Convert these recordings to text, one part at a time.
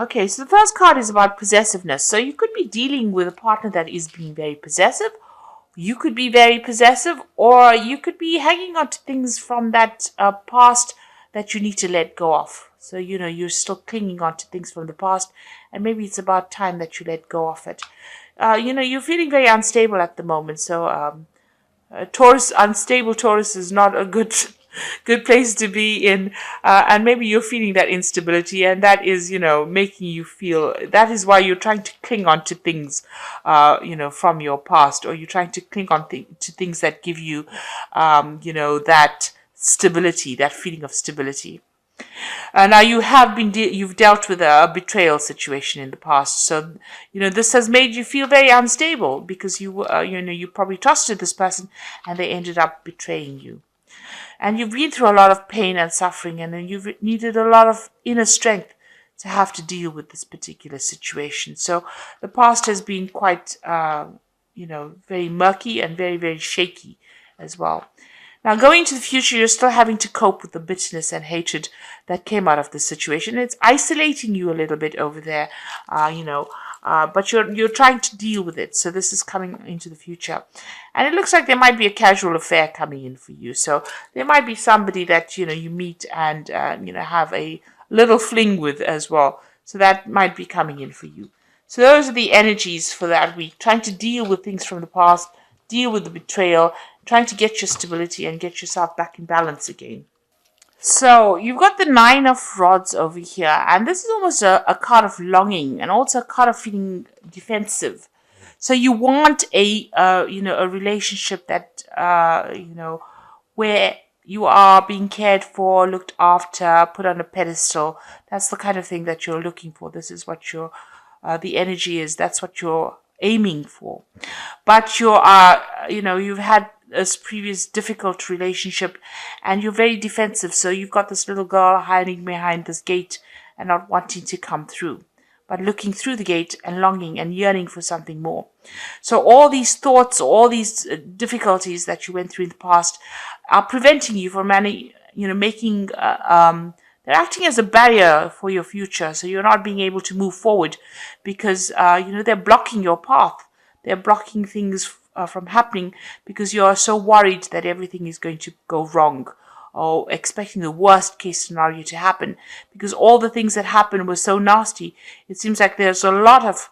Okay, so the first card is about possessiveness. So you could be dealing with a partner that is being very possessive. You could be very possessive, or you could be hanging on to things from that past that you need to let go of. So, you're still clinging on to things from the past, and maybe it's about time that you let go of it. You're feeling very unstable at the moment. So, unstable Taurus is not a good good place to be in, and maybe you're feeling that instability, and that is, making you feel. That is why you're trying to cling on to things, from your past, or you're trying to cling on to things that give you, that stability, that feeling of stability. Now you've dealt with a betrayal situation in the past, so this has made you feel very unstable because you probably trusted this person and they ended up betraying you, and you've been through a lot of pain and suffering, and then you've needed a lot of inner strength to have to deal with this particular situation. So the past has been quite, very murky and very, very shaky as well. Now, going into the future, you're still having to cope with the bitterness and hatred that came out of this situation. It's isolating you a little bit over there, but you're trying to deal with it. So this is coming into the future, and it looks like there might be a casual affair coming in for you. So there might be somebody that you meet and have a little fling with as well. So that might be coming in for you. So those are the energies for that week, trying to deal with things from the past, deal with the betrayal, trying to get your stability and get yourself back in balance again. So you've got the Nine of Rods over here, and this is almost a card of longing and also a card of feeling defensive. So you want a relationship that where you are being cared for, looked after, put on a pedestal. That's the kind of thing that you're looking for. This is what the energy is. That's what you're aiming for. But you've had this previous difficult relationship and you're very defensive. So you've got this little girl hiding behind this gate and not wanting to come through, but looking through the gate and longing and yearning for something more. So all these thoughts, all these difficulties that you went through in the past are preventing you from making, they're acting as a barrier for your future. So you're not being able to move forward because, they're blocking your path. They're blocking things from happening because you are so worried that everything is going to go wrong, or expecting the worst case scenario to happen because all the things that happened were so nasty. It seems like there's a lot of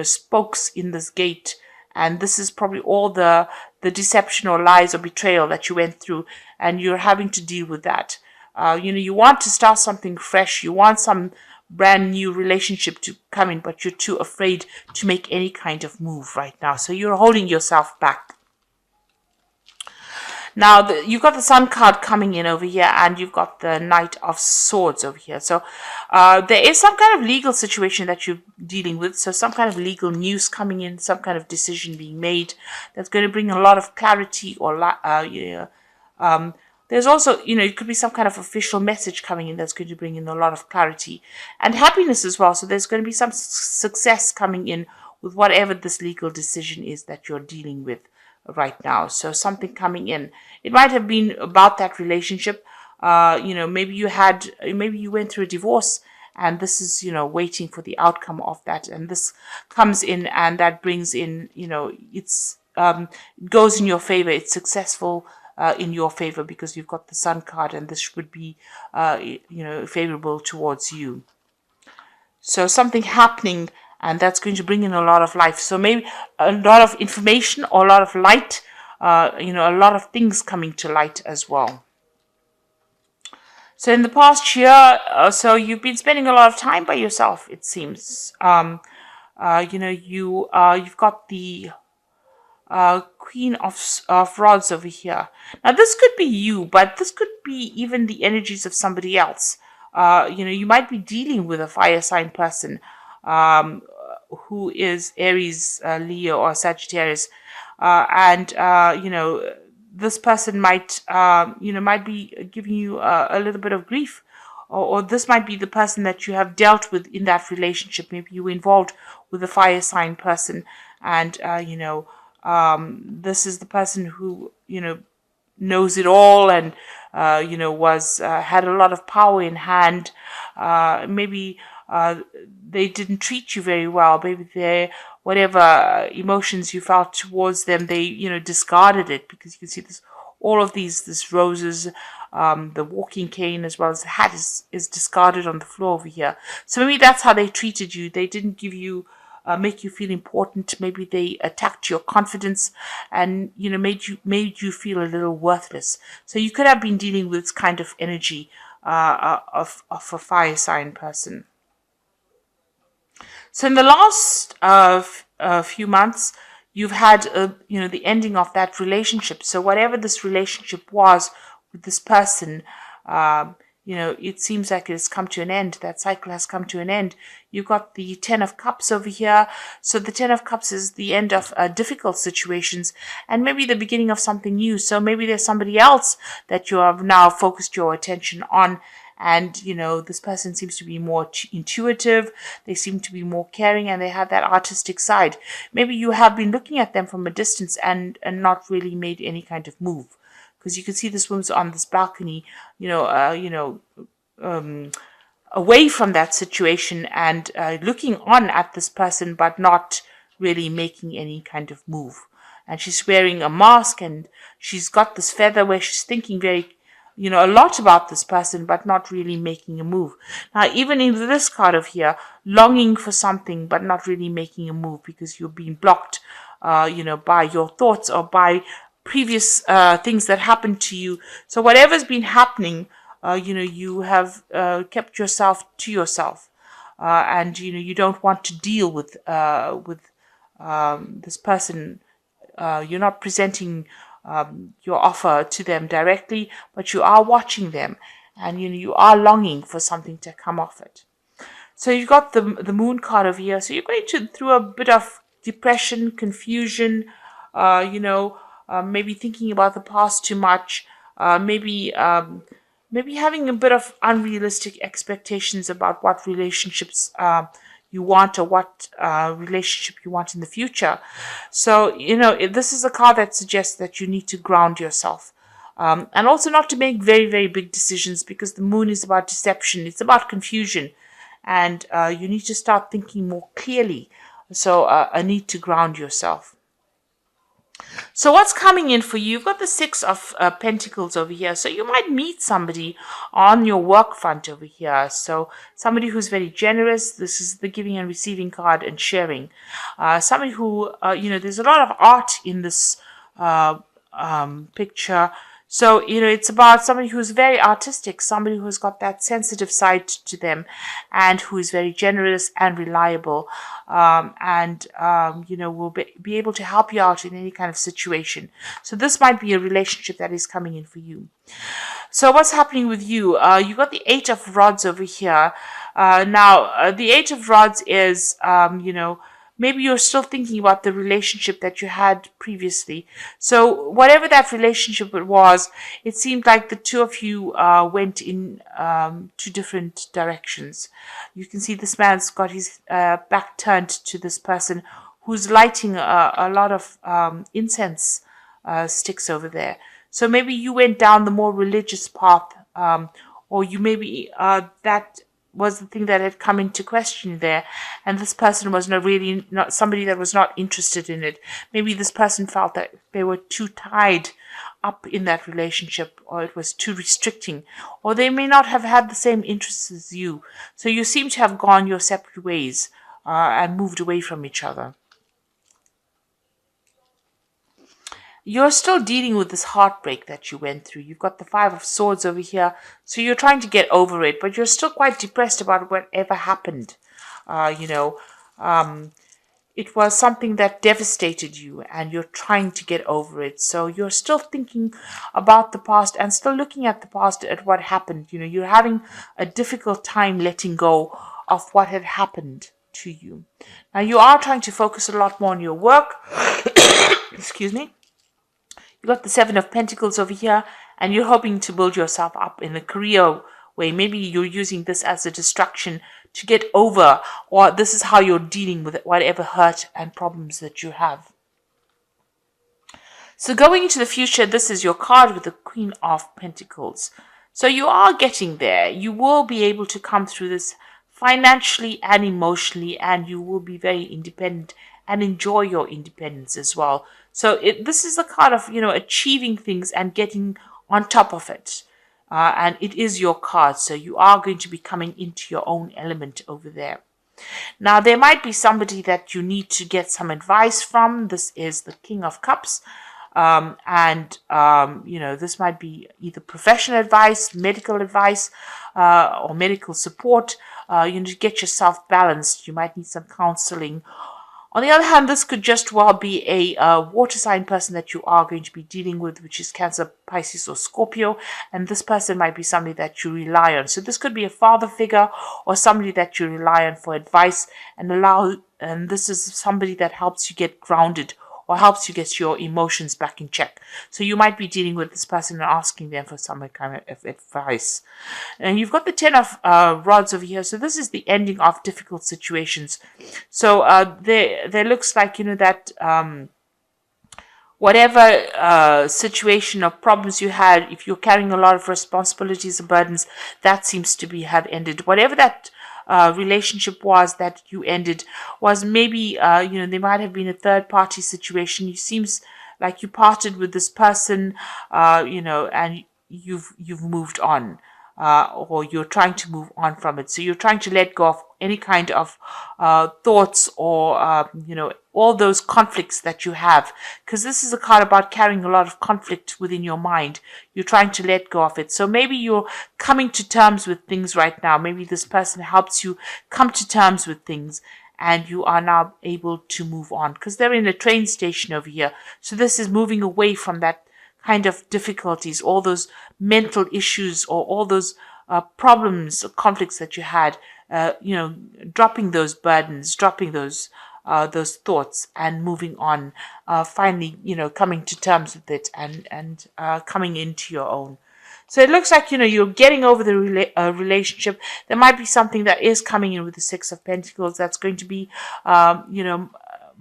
spokes in this gate, and this is probably all the deception or lies or betrayal that you went through, and you're having to deal with that. You want to start something fresh. You want some brand new relationship to come in, but you're too afraid to make any kind of move right now. So you're holding yourself back. Now, you've got the Sun card coming in over here, and you've got the Knight of Swords over here. So there is some kind of legal situation that you're dealing with. So some kind of legal news coming in, some kind of decision being made that's going to bring a lot of clarity or there's also, it could be some kind of official message coming in that's going to bring in a lot of clarity and happiness as well. So there's going to be some success coming in with whatever this legal decision is that you're dealing with right now. So something coming in. It might have been about that relationship. Maybe you went through a divorce, and this is, waiting for the outcome of that. And this comes in, and that brings in, it goes in your favor. It's successful in your favor because you've got the Sun card, and this would be, favorable towards you. So something happening, and that's going to bring in a lot of life. So maybe a lot of information or a lot of light, a lot of things coming to light as well. So in the past year, so you've been spending a lot of time by yourself, it seems. You've got the Queen of Rods over here. Now this could be you, but this could be even the energies of somebody else. You might be dealing with a fire sign person who is Aries, Leo, or Sagittarius, and this person might be giving you a little bit of grief, or this might be the person that you have dealt with in that relationship. Maybe you were involved with a fire sign person, and this is the person who knows it all and was had a lot of power in hand. Maybe they didn't treat you very well. Maybe they, whatever emotions you felt towards them, they, discarded it, because you can see this, all of this roses, the walking cane as well as the hat is discarded on the floor over here. So maybe that's how they treated you. They didn't give you, make you feel important. Maybe they attacked your confidence, and made you feel a little worthless. So you could have been dealing with this kind of energy of a fire sign person. So in the last few months, you've had the ending of that relationship. So whatever this relationship was with this person, um, it seems like it has come to an end. That cycle has come to an end. You've got the Ten of Cups over here. So the Ten of Cups is the end of difficult situations, and maybe the beginning of something new. So maybe there's somebody else that you have now focused your attention on, and this person seems to be more intuitive, they seem to be more caring, and they have that artistic side. Maybe you have been looking at them from a distance and not really made any kind of move, because you can see this woman's on this balcony, um, away from that situation, and looking on at this person, but not really making any kind of move. And she's wearing a mask, and she's got this feather where she's thinking very, a lot about this person, but not really making a move. Now, even in this card of here, longing for something, but not really making a move, because you're being blocked, by your thoughts or by previous things that happened to you. So whatever's been happening, you have kept yourself to yourself, and you don't want to deal with this person. You're not presenting your offer to them directly, but you are watching them, and you are longing for something to come off it. So you've got the Moon card over here. So you're going through a bit of depression, confusion, maybe thinking about the past too much, maybe having a bit of unrealistic expectations about what relationships you want, or what relationship you want in the future. So, this is a card that suggests that you need to ground yourself. And also not to make very, very big decisions, because the moon is about deception. It's about confusion. And you need to start thinking more clearly. So a need to ground yourself. So what's coming in for you? You've got the Six of Pentacles over here. So you might meet somebody on your work front over here. So somebody who's very generous. This is the giving and receiving card, and sharing. Somebody who, there's a lot of art in this picture. So, it's about somebody who's very artistic, somebody who's got that sensitive side to them, and who is very generous and reliable, and will be able to help you out in any kind of situation. So this might be a relationship that is coming in for you. So what's happening with you? You got the Eight of Rods over here. Now, the Eight of Rods is, maybe you're still thinking about the relationship that you had previously. So whatever that relationship it was, it seemed like the two of you went in two different directions. You can see this man's got his back turned to this person who's lighting a lot of incense sticks over there. So maybe you went down the more religious path, or you maybe that was the thing that had come into question there, and this person was not somebody that was not interested in it. Maybe this person felt that they were too tied up in that relationship, or it was too restricting, or they may not have had the same interests as you. So you seem to have gone your separate ways and moved away from each other. You're still dealing with this heartbreak that you went through. You've got the Five of Swords over here. So you're trying to get over it, but you're still quite depressed about whatever happened. It was something that devastated you, and you're trying to get over it. So you're still thinking about the past and still looking at the past, at what happened. You're having a difficult time letting go of what had happened to you. Now you are trying to focus a lot more on your work. Excuse me. You got the Seven of Pentacles over here, and you're hoping to build yourself up in a career way. Maybe you're using this as a distraction to get over, or this is how you're dealing with whatever hurt and problems that you have. So going into the future, this is your card with the Queen of Pentacles. So you are getting there. You will be able to come through this financially and emotionally, and you will be very independent and enjoy your independence as well. So this is the kind of, achieving things and getting on top of it. And it is your card, so you are going to be coming into your own element over there. Now, there might be somebody that you need to get some advice from. This is the King of Cups. This might be either professional advice, medical advice, or medical support. You need to get yourself balanced. You might need some counseling. On the other hand, this could just well be a water sign person that you are going to be dealing with, which is Cancer, Pisces, or Scorpio. And this person might be somebody that you rely on. So this could be a father figure or somebody that you rely on for advice and this is somebody that helps you get grounded or helps you get your emotions back in check. So you might be dealing with this person and asking them for some kind of advice. And you've got the Ten of Rods over here. So this is the ending of difficult situations. So there looks like, that whatever situation or problems you had, if you're carrying a lot of responsibilities or burdens, that seems to have ended. Whatever that relationship was that you ended was maybe, there might have been a third party situation. It seems like you parted with this person, and you've moved on. Or you're trying to move on from it. So you're trying to let go of any kind of thoughts or, all those conflicts that you have. Because this is a card about carrying a lot of conflict within your mind. You're trying to let go of it. So maybe you're coming to terms with things right now. Maybe this person helps you come to terms with things, and you are now able to move on. Because they're in a train station over here. So this is moving away from that kind of difficulties, all those mental issues or all those problems or conflicts that you had, dropping those burdens, dropping those thoughts and moving on, finally, coming to terms with it and coming into your own. So it looks like, you're getting over the relationship. There might be something that is coming in with the Six of Pentacles that's going to be,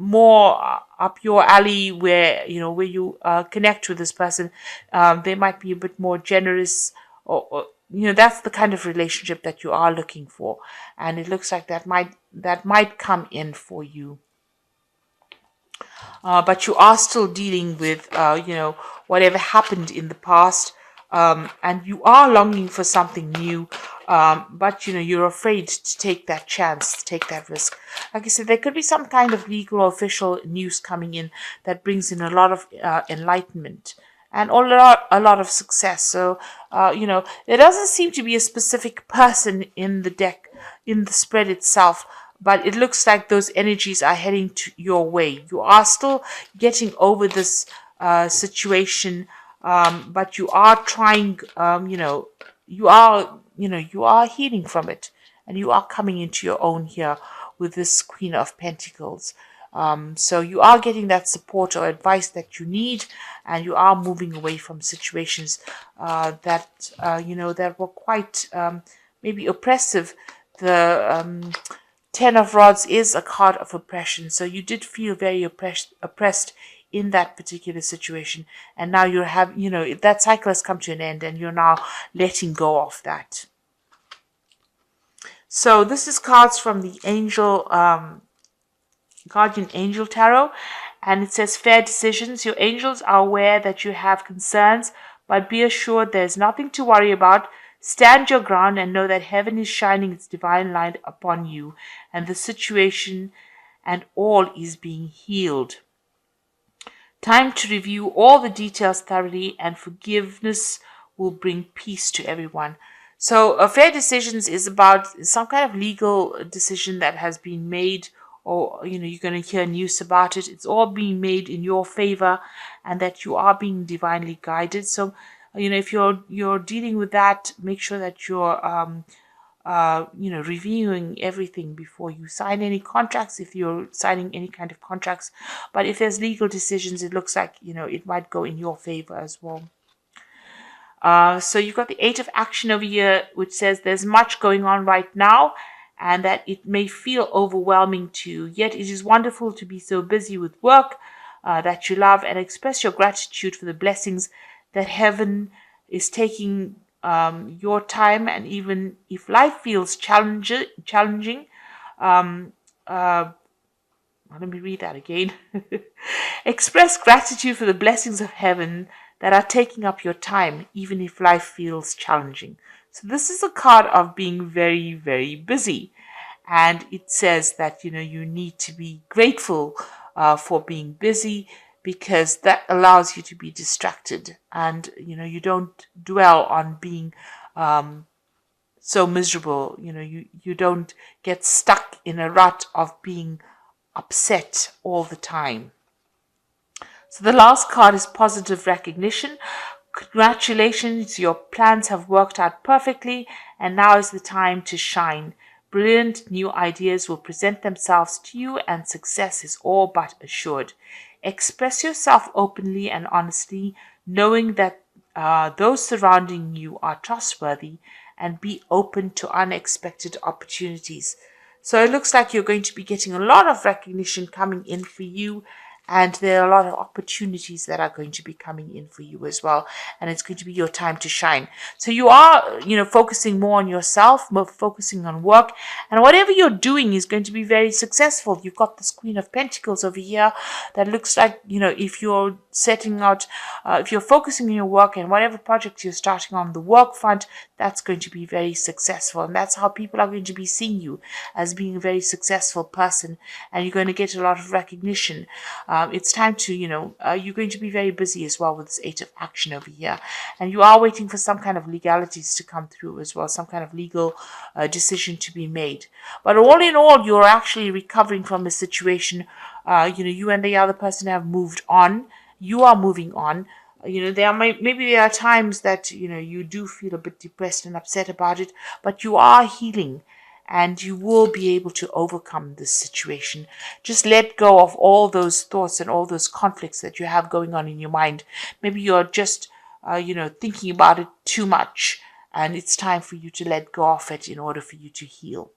more up your alley, where you connect with this person. They might be a bit more generous, or that's the kind of relationship that you are looking for, and it looks like that might come in for you. But you are still dealing with whatever happened in the past, and you are longing for something new. But you're afraid to take that chance, to take that risk. Like I said, there could be some kind of legal or official news coming in that brings in a lot of enlightenment and a lot of success. So, there doesn't seem to be a specific person in the deck, in the spread itself, but it looks like those energies are heading to your way. You are still getting over this situation, but you are trying, you are healing from it, and you are coming into your own here with this Queen of Pentacles. So you are getting that support or advice that you need, and you are moving away from situations that were quite maybe oppressive. The Ten of Rods is a card of oppression, so you did feel very oppressed in that particular situation, and now that cycle has come to an end, and you're now letting go of that. So this is cards from the Guardian Angel Tarot, and it says fair decisions. Your angels are aware that you have concerns, but be assured there's nothing to worry about. Stand your ground and know that heaven is shining its divine light upon you, and the situation and all is being healed. Time to review all the details thoroughly, and forgiveness will bring peace to everyone. So fair decisions is about some kind of legal decision that has been made, or you're going to hear news about it. It's all being made in your favor, and that you are being divinely guided. So if you're dealing with that, make sure that you're reviewing everything before you sign any contracts, if you're signing any kind of contracts. But if there's legal decisions, it looks like, it might go in your favor as well. So you've got the Eight of Action over here, which says there's much going on right now, and that it may feel overwhelming to you. Yet it is wonderful to be so busy with work that you love, and express your gratitude for the blessings that heaven is taking your time, and even if life feels challenging, um, uh, let me read that again. Express gratitude for the blessings of heaven that are taking up your time, even if life feels challenging. So, this is a card of being very, very busy. And it says that, you need to be grateful for being busy, because that allows you to be distracted, and, you don't dwell on being so miserable. You don't get stuck in a rut of being upset all the time. So the last card is positive recognition. Congratulations, your plans have worked out perfectly, and now is the time to shine. Brilliant new ideas will present themselves to you, and success is all but assured. Express yourself openly and honestly, knowing that those surrounding you are trustworthy, and be open to unexpected opportunities. So it looks like you're going to be getting a lot of recognition coming in for you, and there are a lot of opportunities that are going to be coming in for you as well, and it's going to be your time to shine. So you are, focusing more on yourself, more focusing on work, and whatever you're doing is going to be very successful. You've got this Queen of Pentacles over here that looks like, if you're setting out, if you're focusing on your work and whatever project you're starting on the work front, that's going to be very successful, and that's how people are going to be seeing you, as being a very successful person, and you're going to get a lot of recognition. It's time to, you're going to be very busy as well with this Eight of Action over here. And you are waiting for some kind of legalities to come through as well, some kind of legal decision to be made. But all in all, you're actually recovering from a situation. You and the other person have moved on. You are moving on. Maybe there are times that, you do feel a bit depressed and upset about it, but you are healing, and you will be able to overcome this situation. Just let go of all those thoughts and all those conflicts that you have going on in your mind. Maybe you're just, thinking about it too much, and it's time for you to let go of it in order for you to heal.